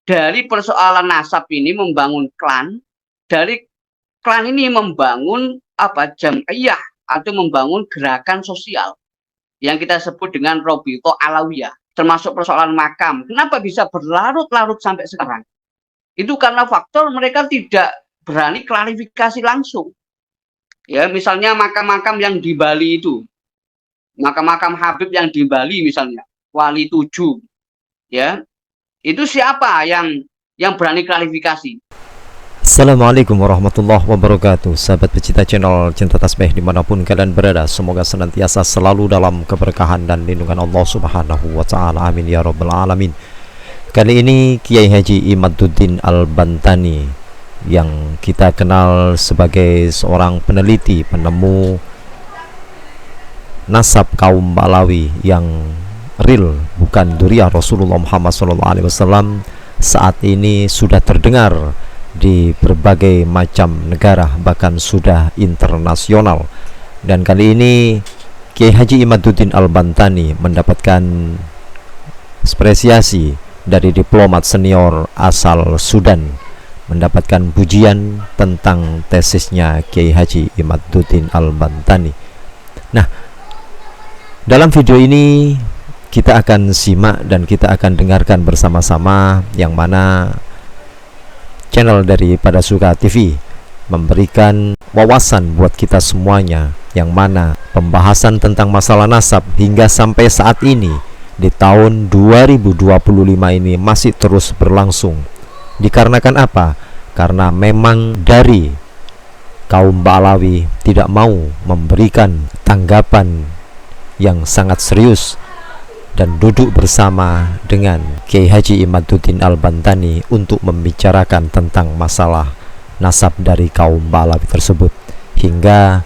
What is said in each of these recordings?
dari persoalan nasab ini membangun klan, dari klan ini membangun apa, jam'iyah atau membangun gerakan sosial yang kita sebut dengan Robito Alawiyah, termasuk persoalan makam. Kenapa bisa berlarut-larut sampai sekarang? Itu karena faktor mereka tidak berani klarifikasi langsung. Ya, misalnya makam-makam yang di Bali itu, makam-makam Habib yang di Bali misalnya, Wali 7, ya, itu siapa yang berani klarifikasi? Assalamualaikum warahmatullahi wabarakatuh. Sahabat pecinta channel Cinta Tasbih dimanapun kalian berada, semoga senantiasa selalu dalam keberkahan dan lindungan Allah subhanahu wa ta'ala, amin ya rabbal alamin. Kali ini Kiai Haji Imaduddin Al-Bantani, yang kita kenal sebagai seorang peneliti, penemu nasab kaum Balawi yang real, bukan duriah Rasulullah Muhammad SAW, saat ini sudah terdengar di berbagai macam negara, bahkan sudah internasional. Dan kali ini Kiai Haji Imaduddin Al-Bantani mendapatkan apresiasi dari diplomat senior asal Sudan, mendapatkan pujian tentang tesisnya Kiai Haji Imaduddin Al-Bantani. Nah, dalam video ini kita akan simak dan kita akan dengarkan bersama-sama, yang mana channel daripada Suka TV memberikan wawasan buat kita semuanya, yang mana pembahasan tentang masalah nasab hingga sampai saat ini di tahun 2025 ini masih terus berlangsung. Dikarenakan apa? Karena memang dari kaum Balawi tidak mau memberikan tanggapan yang sangat serius dan duduk bersama dengan Kiai Haji Imaduddin Al-Bantani untuk membicarakan tentang masalah nasab dari kaum Balawi tersebut, hingga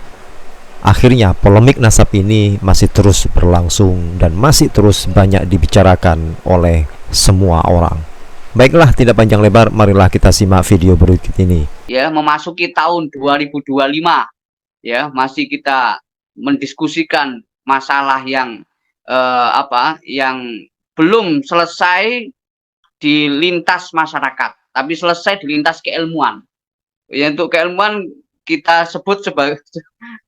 akhirnya polemik nasab ini masih terus berlangsung dan masih terus banyak dibicarakan oleh semua orang. Baiklah, tidak panjang lebar, marilah kita simak video berikut ini. Ya, memasuki tahun 2025, ya, masih kita mendiskusikan masalah yang yang belum selesai di lintas masyarakat, tapi selesai di lintas keilmuan. Ya, untuk keilmuan kita sebut sebagai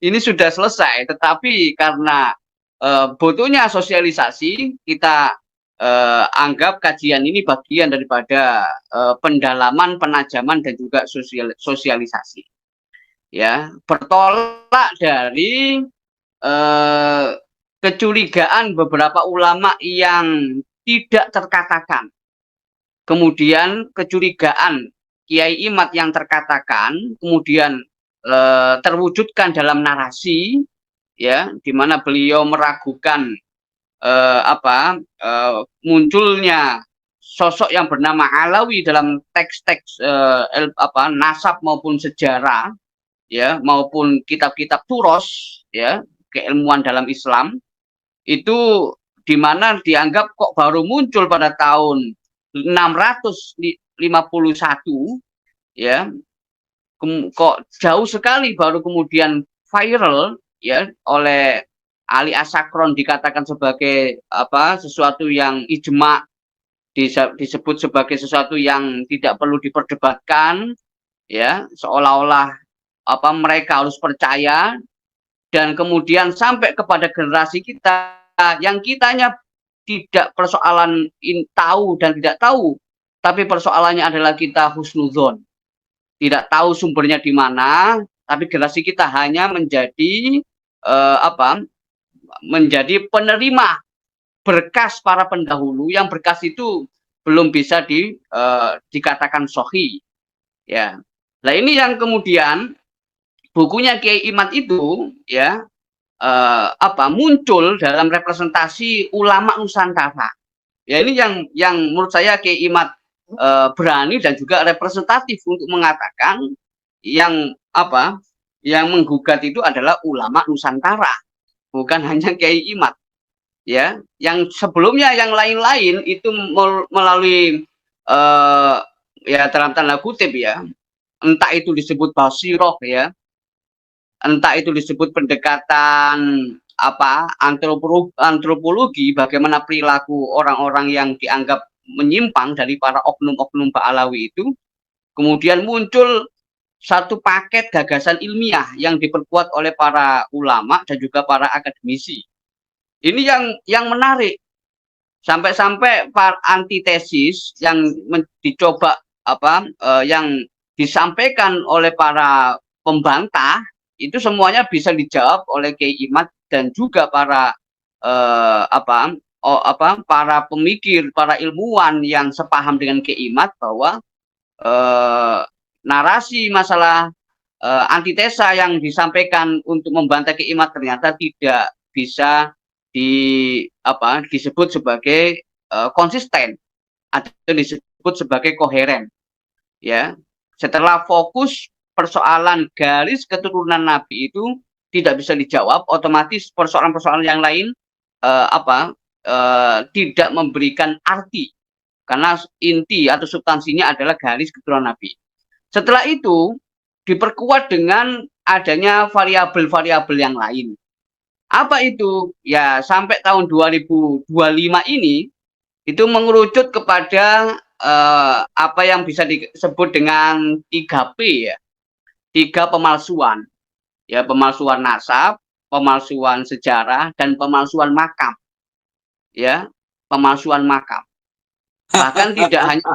ini sudah selesai, tetapi karena butuhnya sosialisasi, kita anggap kajian ini bagian daripada pendalaman, penajaman, dan juga sosialisasi. Ya, bertolak dari kecurigaan beberapa ulama yang tidak terkatakan, kemudian kecurigaan Kiai Imad yang terkatakan, kemudian terwujudkan dalam narasi, ya, di mana beliau meragukan munculnya sosok yang bernama Alawi dalam teks-teks nasab maupun sejarah, ya, maupun kitab-kitab turos, ya, keilmuan dalam Islam, itu di mana dianggap kok baru muncul pada tahun 651, ya, kok jauh sekali baru kemudian viral, ya, oleh Ali Asakron, dikatakan sebagai sesuatu yang ijma, disebut sebagai sesuatu yang tidak perlu diperdebatkan, ya, seolah-olah mereka harus percaya. Dan kemudian sampai kepada generasi kita yang kitanya tidak persoalan tahu dan tidak tahu, tapi persoalannya adalah kita husnudzon, tidak tahu sumbernya di mana, tapi generasi kita hanya menjadi menjadi penerima berkas para pendahulu, yang berkas itu belum bisa dikatakan sahih, ya. Nah, ini yang kemudian bukunya Kiai Imad itu, ya, muncul dalam representasi ulama Nusantara. Ya, ini yang menurut saya Kiai Imad berani dan juga representatif untuk mengatakan yang menggugat itu adalah ulama Nusantara, bukan hanya Kiai Imad, ya. Yang sebelumnya yang lain-lain itu melalui ya, dalam tanda kutip, ya, entah itu disebut basiroh, ya, entah itu disebut pendekatan antropologi, bagaimana perilaku orang-orang yang dianggap menyimpang dari para oknum-oknum Ba'alawi itu, kemudian muncul satu paket gagasan ilmiah yang diperkuat oleh para ulama dan juga para akademisi. Ini yang menarik. Sampai-sampai antitesis yang dicoba yang disampaikan oleh para pembantah itu semuanya bisa dijawab oleh Kiai Imad dan juga para para pemikir, para ilmuwan yang sepaham dengan Kiai Imad bahwa narasi masalah antitesa yang disampaikan untuk membantah Kiai Imad ternyata tidak bisa disebut sebagai konsisten atau disebut sebagai koheren, ya. Setelah fokus persoalan garis keturunan Nabi itu tidak bisa dijawab, otomatis persoalan-persoalan yang lain tidak memberikan arti karena inti atau substansinya adalah garis keturunan Nabi. Setelah itu diperkuat dengan adanya variabel-variabel yang lain. Apa itu? Ya, sampai tahun 2025 ini itu mengerucut kepada apa yang bisa disebut dengan 3P, ya. 3 pemalsuan. Ya, pemalsuan nasab, pemalsuan sejarah, dan pemalsuan makam. Ya, pemalsuan makam. Bahkan tidak hanya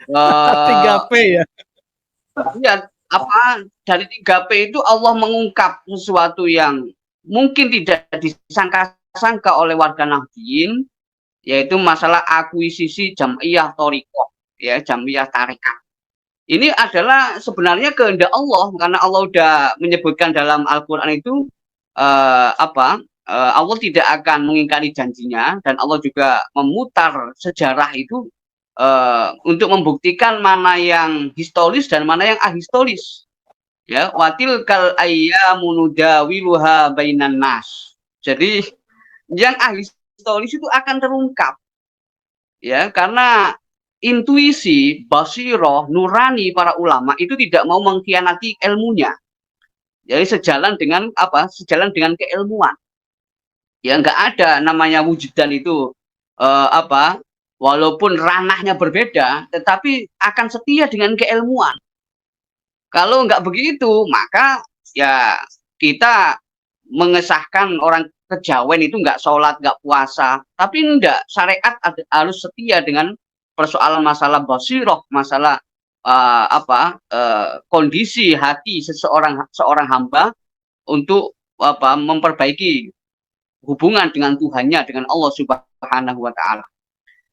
3P ya. Ya, dari 3P itu Allah mengungkap sesuatu yang mungkin tidak disangka-sangka oleh warga Nahdien, yaitu masalah akuisisi jam'iyah thariqah, ya, jam'iyah tarekat. Ini adalah sebenarnya kehendak Allah, karena Allah sudah menyebutkan dalam Al-Qur'an itu Allah tidak akan mengingkari janjinya, dan Allah juga memutar sejarah itu untuk membuktikan mana yang historis dan mana yang ahistoris. Ya, watil kal ayyamu nudawiluha bainan nas. Jadi yang ahistoris itu akan terungkap. Ya, karena intuisi, basiroh, nurani para ulama itu tidak mau mengkhianati ilmunya. Jadi sejalan dengan Sejalan dengan keilmuan. Ya, nggak ada namanya wujudan itu walaupun ranahnya berbeda, tetapi akan setia dengan keilmuan. Kalau nggak begitu, maka ya kita mengesahkan orang kejawen itu nggak sholat, nggak puasa. Tapi enggak, syariat harus setia dengan persoalan masalah basiroh, masalah kondisi hati seorang hamba untuk memperbaiki hubungan dengan Tuhannya, dengan Allah Subhanahu wa Ta'ala.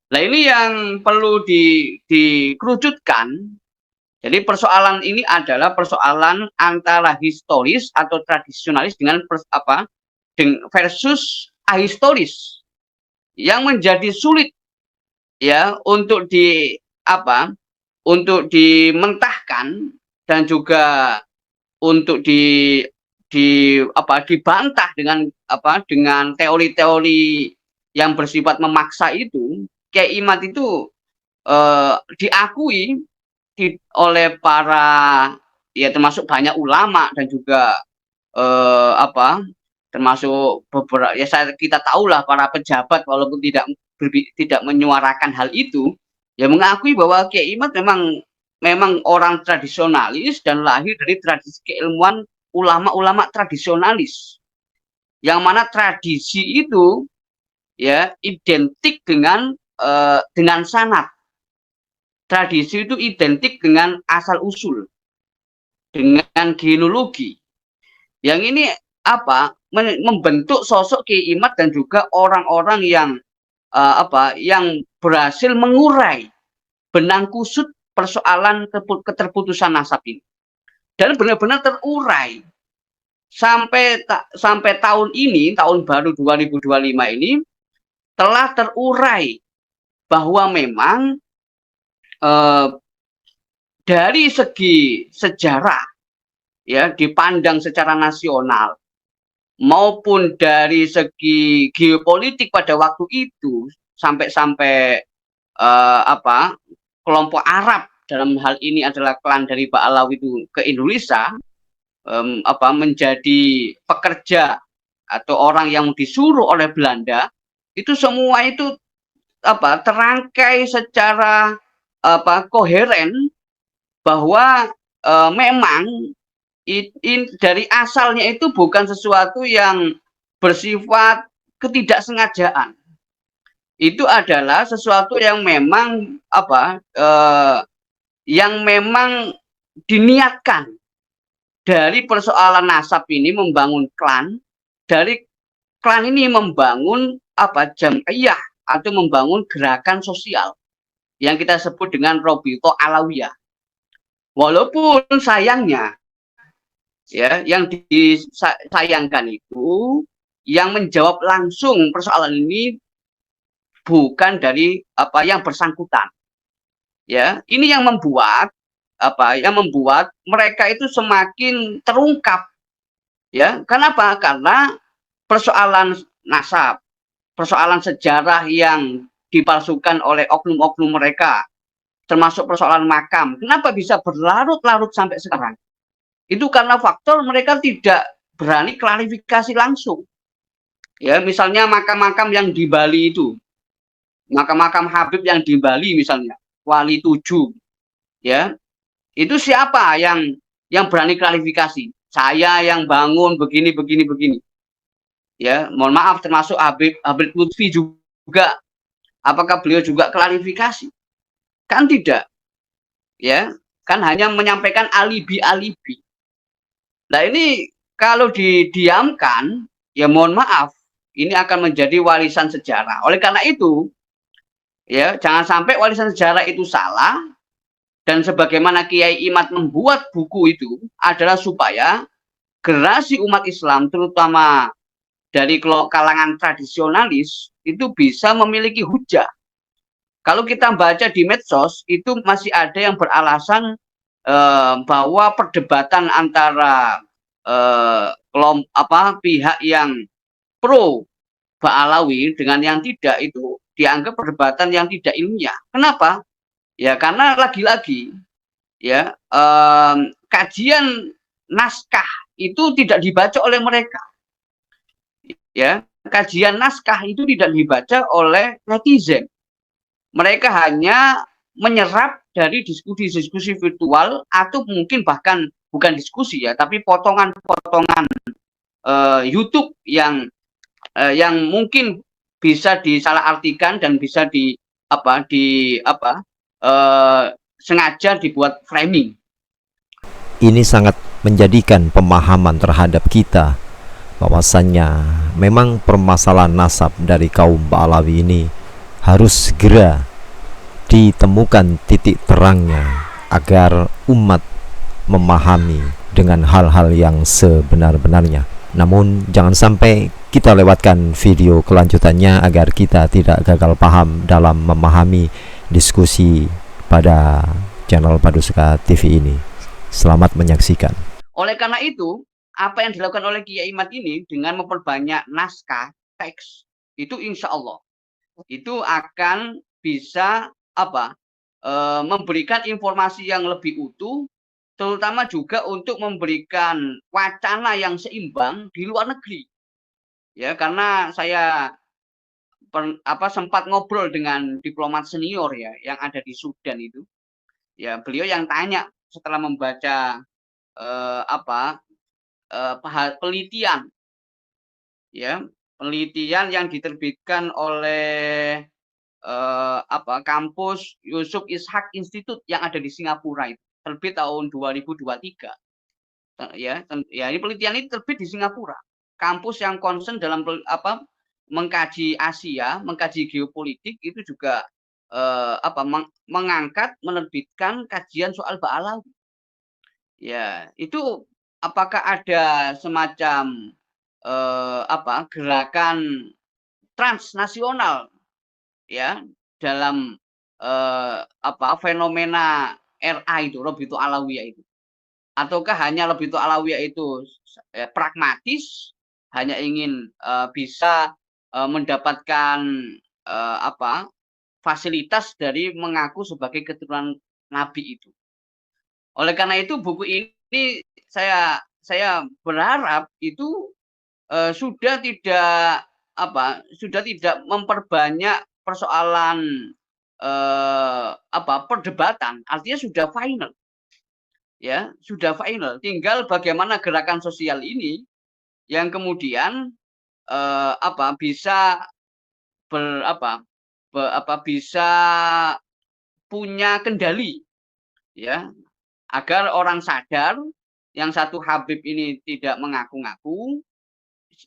Nah, ini yang perlu dikerucutkan. Jadi persoalan ini adalah persoalan antara historis atau tradisionalis dengan versus ahistoris, yang menjadi sulit, ya, untuk dimentahkan dan juga untuk dibantah dengan teori-teori yang bersifat memaksa itu. Kiai Imad itu diakui oleh para, ya, termasuk banyak ulama dan juga termasuk beberapa, ya, kita tahulah para pejabat walaupun tidak menyuarakan hal itu, ya, mengakui bahwa Kiai Imad memang orang tradisionalis dan lahir dari tradisi keilmuan ulama-ulama tradisionalis, yang mana tradisi itu, ya, identik dengan sanad. Tradisi itu identik dengan asal usul, dengan genealogi. Yang ini membentuk sosok Kiai Imad dan juga orang-orang yang yang berhasil mengurai benang kusut persoalan keterputusan nasab ini, dan benar-benar terurai sampai tahun ini, tahun baru 2025 ini telah terurai bahwa memang dari segi sejarah, ya, dipandang secara nasional maupun dari segi geopolitik pada waktu itu, sampai kelompok Arab, dalam hal ini adalah klan dari Ba'alawi itu, ke Indonesia menjadi pekerja atau orang yang disuruh oleh Belanda, itu semua itu terangkai secara koheren bahwa memang dari asalnya itu bukan sesuatu yang bersifat ketidaksengajaan. Itu adalah sesuatu yang memang yang memang diniatkan dari persoalan nasab ini membangun klan, dari klan ini membangun jam'iyah atau membangun gerakan sosial yang kita sebut dengan Robito Alawiyah. Walaupun sayangnya ya yang disayangkan itu yang menjawab langsung persoalan ini bukan dari yang bersangkutan. Ya, ini yang membuat mereka itu semakin terungkap. Ya, kenapa? Karena persoalan nasab, persoalan sejarah yang dipalsukan oleh oknum-oknum mereka, termasuk persoalan makam. Kenapa bisa berlarut-larut sampai sekarang? Itu karena faktor mereka tidak berani klarifikasi langsung. Ya, misalnya makam-makam yang di Bali itu, makam-makam Habib yang di Bali misalnya, Wali 7, ya, itu siapa yang berani klarifikasi? Saya yang bangun begini. Ya, mohon maaf termasuk Habib Lutfi juga. Apakah beliau juga klarifikasi? Kan tidak. Ya, kan hanya menyampaikan alibi-alibi. Nah, ini kalau didiamkan, ya mohon maaf, ini akan menjadi warisan sejarah. Oleh karena itu, ya jangan sampai warisan sejarah itu salah, dan sebagaimana Kiai Imad membuat buku itu adalah supaya generasi umat Islam, terutama dari kalangan tradisionalis, itu bisa memiliki hujah. Kalau kita baca di medsos, itu masih ada yang beralasan bahwa perdebatan antara pihak yang pro Ba'alawi dengan yang tidak itu dianggap perdebatan yang tidak ilmiah. Kenapa? Ya karena lagi-lagi ya kajian naskah itu tidak dibaca oleh mereka. Ya, kajian naskah itu tidak dibaca oleh netizen. Mereka hanya menyerap dari diskusi-diskusi virtual atau mungkin bahkan bukan diskusi ya, tapi potongan-potongan YouTube yang mungkin bisa disalahartikan dan bisa sengaja dibuat framing. Ini sangat menjadikan pemahaman terhadap kita bahwasannya memang permasalahan nasab dari kaum Ba'alawi ini harus segera ditemukan titik terangnya agar umat memahami dengan hal-hal yang sebenar-benarnya. Namun jangan sampai kita lewatkan video kelanjutannya agar kita tidak gagal paham dalam memahami diskusi pada channel Paduska TV ini. Selamat menyaksikan. Oleh karena itu, apa yang dilakukan oleh Kiai Imad ini dengan memperbanyak naskah teks itu insya Allah itu akan bisa memberikan informasi yang lebih utuh, terutama juga untuk memberikan wacana yang seimbang di luar negeri. Ya, karena saya sempat ngobrol dengan diplomat senior ya yang ada di Sudan itu. Ya, beliau yang tanya setelah membaca penelitian ya, penelitian yang diterbitkan oleh kampus Yusuf Ishak Institute yang ada di Singapura itu, terbit tahun 2023. Ya, ini penelitian ini terbit di Singapura. Kampus yang concern dalam mengkaji Asia, mengkaji geopolitik itu juga mengangkat menerbitkan kajian soal Ba'alawi. Ya, itu apakah ada semacam gerakan transnasional ya dalam fenomena RA itu, Robito Alawiyah itu, ataukah hanya Robito Alawiyah itu pragmatis, hanya ingin bisa mendapatkan fasilitas dari mengaku sebagai keturunan Nabi itu. Oleh karena itu buku ini saya berharap itu sudah tidak memperbanyak persoalan perdebatan, artinya sudah final, ya sudah final. Tinggal bagaimana gerakan sosial ini yang kemudian bisa bisa punya kendali, ya, agar orang sadar yang satu Habib ini tidak mengaku-ngaku,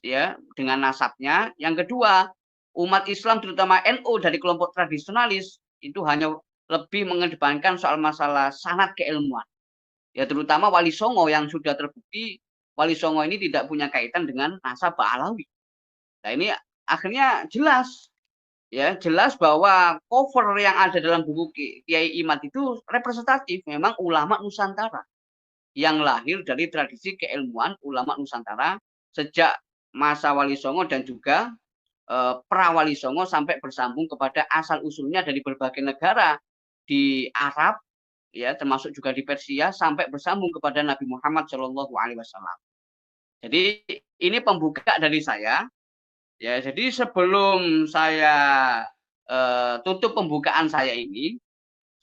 ya, dengan nasabnya. Yang kedua, umat Islam terutama NU dari kelompok tradisionalis itu hanya lebih mengedepankan soal masalah sanad keilmuan. Ya, terutama Wali Songo yang sudah terbukti Wali Songo ini tidak punya kaitan dengan nasab Ba'alawi. Nah, ini akhirnya jelas, ya, jelas bahwa cover yang ada dalam buku Kiai Imad itu representatif memang ulama Nusantara yang lahir dari tradisi keilmuan ulama Nusantara sejak masa Wali Songo dan juga pra Wali Songo sampai bersambung kepada asal usulnya dari berbagai negara di Arab, ya, termasuk juga di Persia sampai bersambung kepada Nabi Muhammad Shallallahu Alaihi Wasallam. Jadi ini pembuka dari saya. Ya, jadi sebelum saya tutup pembukaan saya ini,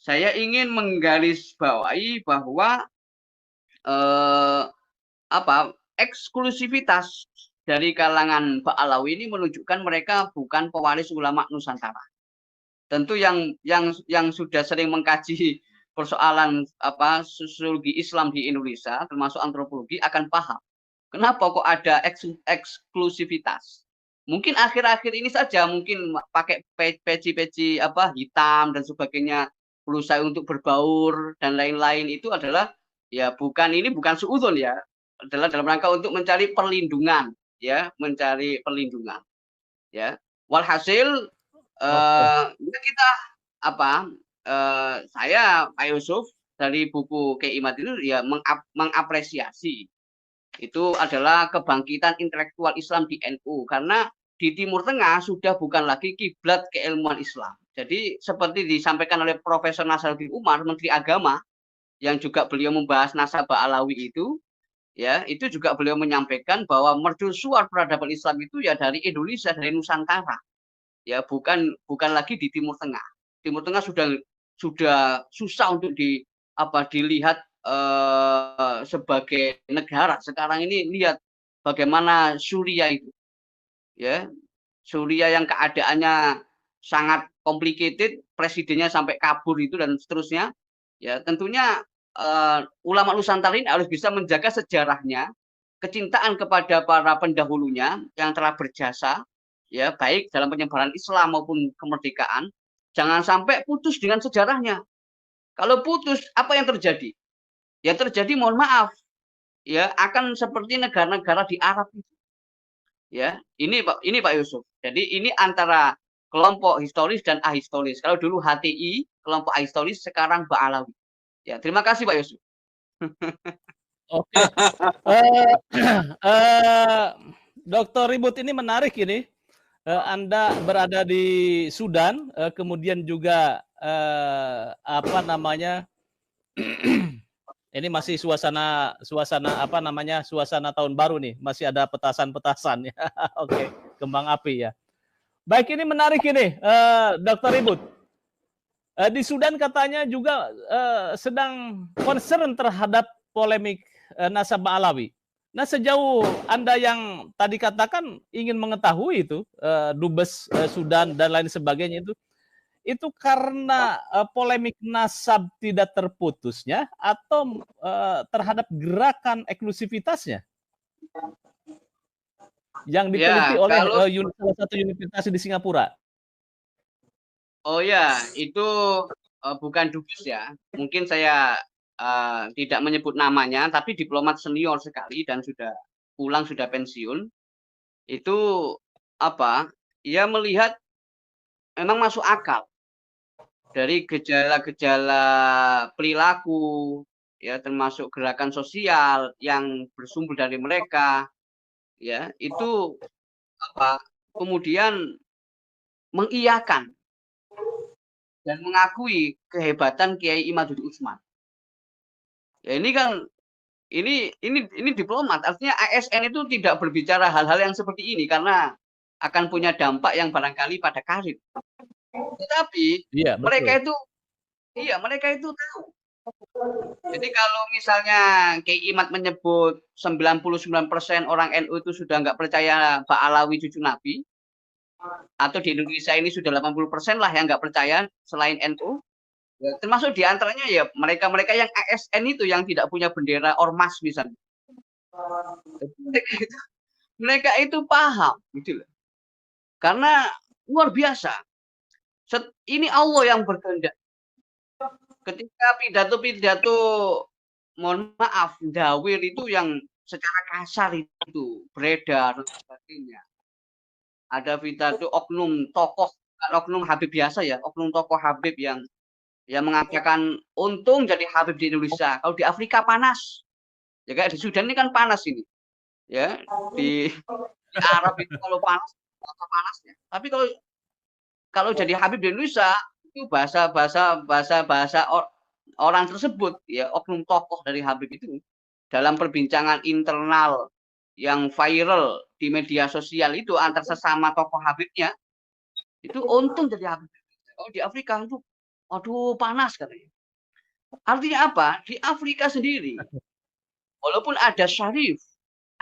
saya ingin menggarisbawahi bahwa eksklusivitas dari kalangan Ba'alawi ini menunjukkan mereka bukan pewaris ulama Nusantara. Tentu yang sudah sering mengkaji persoalan sosiologi Islam di Indonesia, termasuk antropologi, akan paham kenapa kok ada eksklusivitas. Mungkin akhir-akhir ini saja, mungkin pakai peci-peci hitam dan sebagainya, berusaha untuk berbaur dan lain-lain, itu adalah ya bukan suudzon, ya, adalah dalam rangka untuk mencari perlindungan, ya, mencari perlindungan, ya. Walhasil kita saya Pak Yusuf dari buku Kiai Imad itu ya mengapresiasi itu adalah kebangkitan intelektual Islam di NU, karena di Timur Tengah sudah bukan lagi kiblat keilmuan Islam. Jadi seperti disampaikan oleh Profesor Nasaruddin Umar, Menteri Agama, yang juga beliau membahas nasab Ba'alawi itu, ya, itu juga beliau menyampaikan bahwa mercusuar peradaban Islam itu ya dari Indonesia, dari Nusantara, ya, bukan lagi di Timur Tengah. Timur Tengah sudah susah untuk dilihat sebagai negara. Sekarang ini lihat bagaimana Suriah itu, ya, Suriah yang keadaannya sangat complicated, presidennya sampai kabur itu dan seterusnya, ya, tentunya ulama Nusantara ini harus bisa menjaga sejarahnya, kecintaan kepada para pendahulunya yang telah berjasa, ya, baik dalam penyebaran Islam maupun kemerdekaan. Jangan sampai putus dengan sejarahnya. Kalau putus, apa yang terjadi? Ya terjadi, mohon maaf, ya, akan seperti negara-negara di Arab itu. Ya, ini Pak Yusuf. Jadi ini antara kelompok historis dan ahistoris. Kalau dulu HTI, kelompok ahistoris, sekarang Ba'alawi. Ya, terima kasih Pak Yusuf. Oke. Dr. Ribut, ini menarik ini. Anda berada di Sudan, kemudian juga ini masih suasana suasana tahun baru nih, masih ada petasan-petasan ya. Oke, kembang api ya. Baik, ini menarik ini, Dr. Ribut. Di Sudan katanya juga sedang concern terhadap polemik nasab Ba'alawi. Nah, sejauh Anda yang tadi katakan ingin mengetahui itu, Dubes Sudan dan lain sebagainya itu karena polemik nasab tidak terputusnya atau terhadap gerakan eksklusivitasnya yang diteliti oleh salah satu universitas di Singapura? Oh ya, itu bukan dubes ya. Mungkin saya tidak menyebut namanya, tapi diplomat senior sekali dan sudah pulang, sudah pensiun. Itu ia melihat memang masuk akal dari gejala-gejala perilaku, ya, termasuk gerakan sosial yang bersumber dari mereka, ya, itu kemudian mengiyakan dan mengakui kehebatan Kiai Imaduddin Utsman. Ya, ini kan ini diplomat, artinya ASN itu tidak berbicara hal-hal yang seperti ini karena akan punya dampak yang barangkali pada karir. Tetapi Iya, mereka betul. itu mereka itu tahu. Jadi kalau misalnya Kiai Imad menyebut 99% orang NU itu sudah nggak percaya Pak Alawi cucu Nabi, atau di Indonesia ini sudah 80% lah yang nggak percaya selain NU, ya termasuk di antaranya ya mereka-mereka yang ASN itu yang tidak punya bendera ormas misalnya. Mereka itu paham gitu loh. Karena luar biasa. Ini Allah yang berkehendak. Ketika pidato-pidato mohon maaf, dawir itu yang secara kasar itu beredar dan sebagainya. Ada pidato oknum tokoh, oknum Habib biasa ya, oknum tokoh Habib yang mengatakan untung jadi Habib di Indonesia. Kalau di Afrika panas. Ya kayak di Sudan ini kan panas ini. Ya, di Arab itu kalau panas apa panasnya. Tapi kalau jadi Habib di Indonesia itu bahasa orang tersebut ya oknum tokoh dari Habib itu dalam perbincangan internal yang viral di media sosial itu antar sesama tokoh Habibnya itu untung jadi Habib. Kalau di Afrika itu aduh panas katanya. Artinya apa? Di Afrika sendiri walaupun ada Syarif,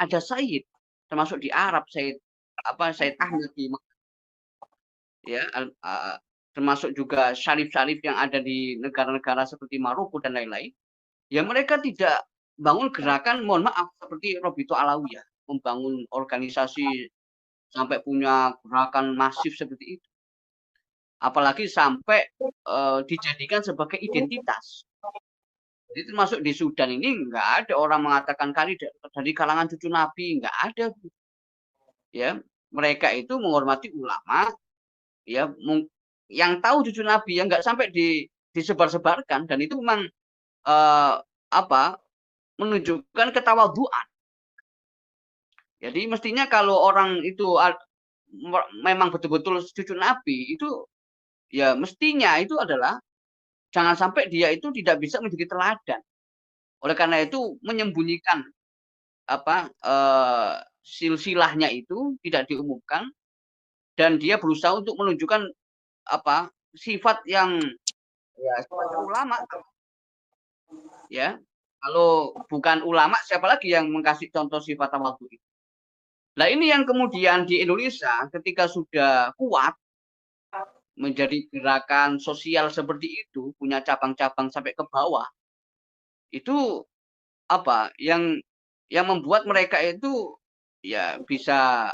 ada Said, termasuk di Arab Said Ahmed ya termasuk juga syarif-syarif yang ada di negara-negara seperti Maroko dan lain-lain, ya mereka tidak bangun gerakan mohon maaf seperti Robito Alawiyah, membangun organisasi sampai punya gerakan masif seperti itu. Apalagi sampai dijadikan sebagai identitas. Jadi termasuk di Sudan ini nggak ada orang mengatakan kali dari kalangan cucu Nabi, nggak ada. Ya, mereka itu menghormati ulama, ya yang tahu cucu Nabi yang nggak sampai disebar-sebarkan dan itu memang menunjukkan ketawaduan. Jadi mestinya kalau orang itu memang betul-betul cucu Nabi itu ya mestinya itu adalah jangan sampai dia itu tidak bisa menjadi teladan. Oleh karena itu menyembunyikan silsilahnya itu tidak diumumkan dan dia berusaha untuk menunjukkan sifat yang ya seperti ulama. Ya, kalau bukan ulama siapa lagi yang mengkasih contoh sifat tawadhu itu? Nah ini yang kemudian di Indonesia ketika sudah kuat menjadi gerakan sosial seperti itu, punya cabang-cabang sampai ke bawah, itu yang membuat mereka itu ya bisa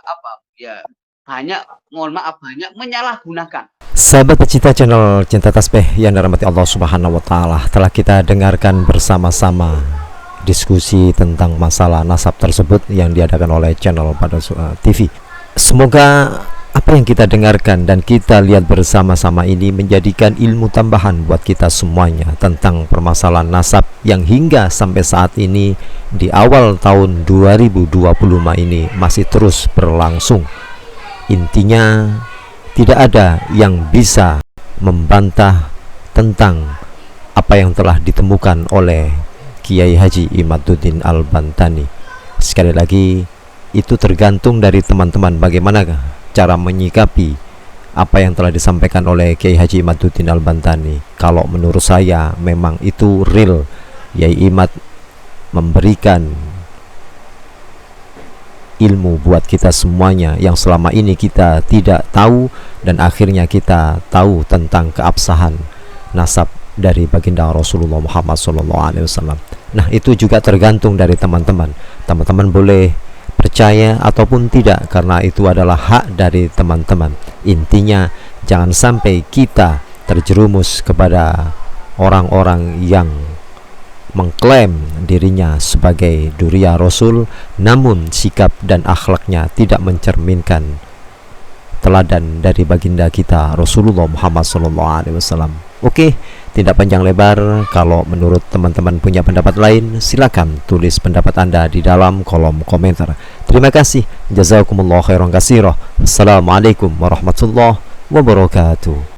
banyak mohon maaf banyak menyalahgunakan. Sahabat pecinta channel Cinta Tasbih yang dirahmati Allah Subhanahu wa taala, telah kita dengarkan bersama-sama diskusi tentang masalah nasab tersebut yang diadakan oleh channel pada TV. Semoga apa yang kita dengarkan dan kita lihat bersama-sama ini menjadikan ilmu tambahan buat kita semuanya tentang permasalahan nasab yang hingga sampai saat ini di awal tahun 2025 ini masih terus berlangsung. Intinya tidak ada yang bisa membantah tentang apa yang telah ditemukan oleh Kiai Haji Imaduddin Al-Bantani. Sekali lagi, itu tergantung dari teman-teman bagaimana cara menyikapi apa yang telah disampaikan oleh Kiai Haji Imaduddin Al-Bantani. Kalau menurut saya memang itu real, Kiai Imad memberikan ilmu buat kita semuanya yang selama ini kita tidak tahu, dan akhirnya kita tahu tentang keabsahan nasab dari baginda Rasulullah Muhammad SAW. Nah itu juga tergantung dari teman-teman. Teman-teman boleh percaya ataupun tidak karena itu adalah hak dari teman-teman. Intinya jangan sampai kita terjerumus kepada orang-orang yang mengklaim dirinya sebagai duria Rasul namun sikap dan akhlaknya tidak mencerminkan teladan dari baginda kita Rasulullah Muhammad SAW. Oke, tidak panjang lebar, kalau menurut teman-teman punya pendapat lain silakan tulis pendapat Anda di dalam kolom komentar. Terima kasih, jazakumullah khairan katsira. Assalamualaikum warahmatullahi wabarakatuh.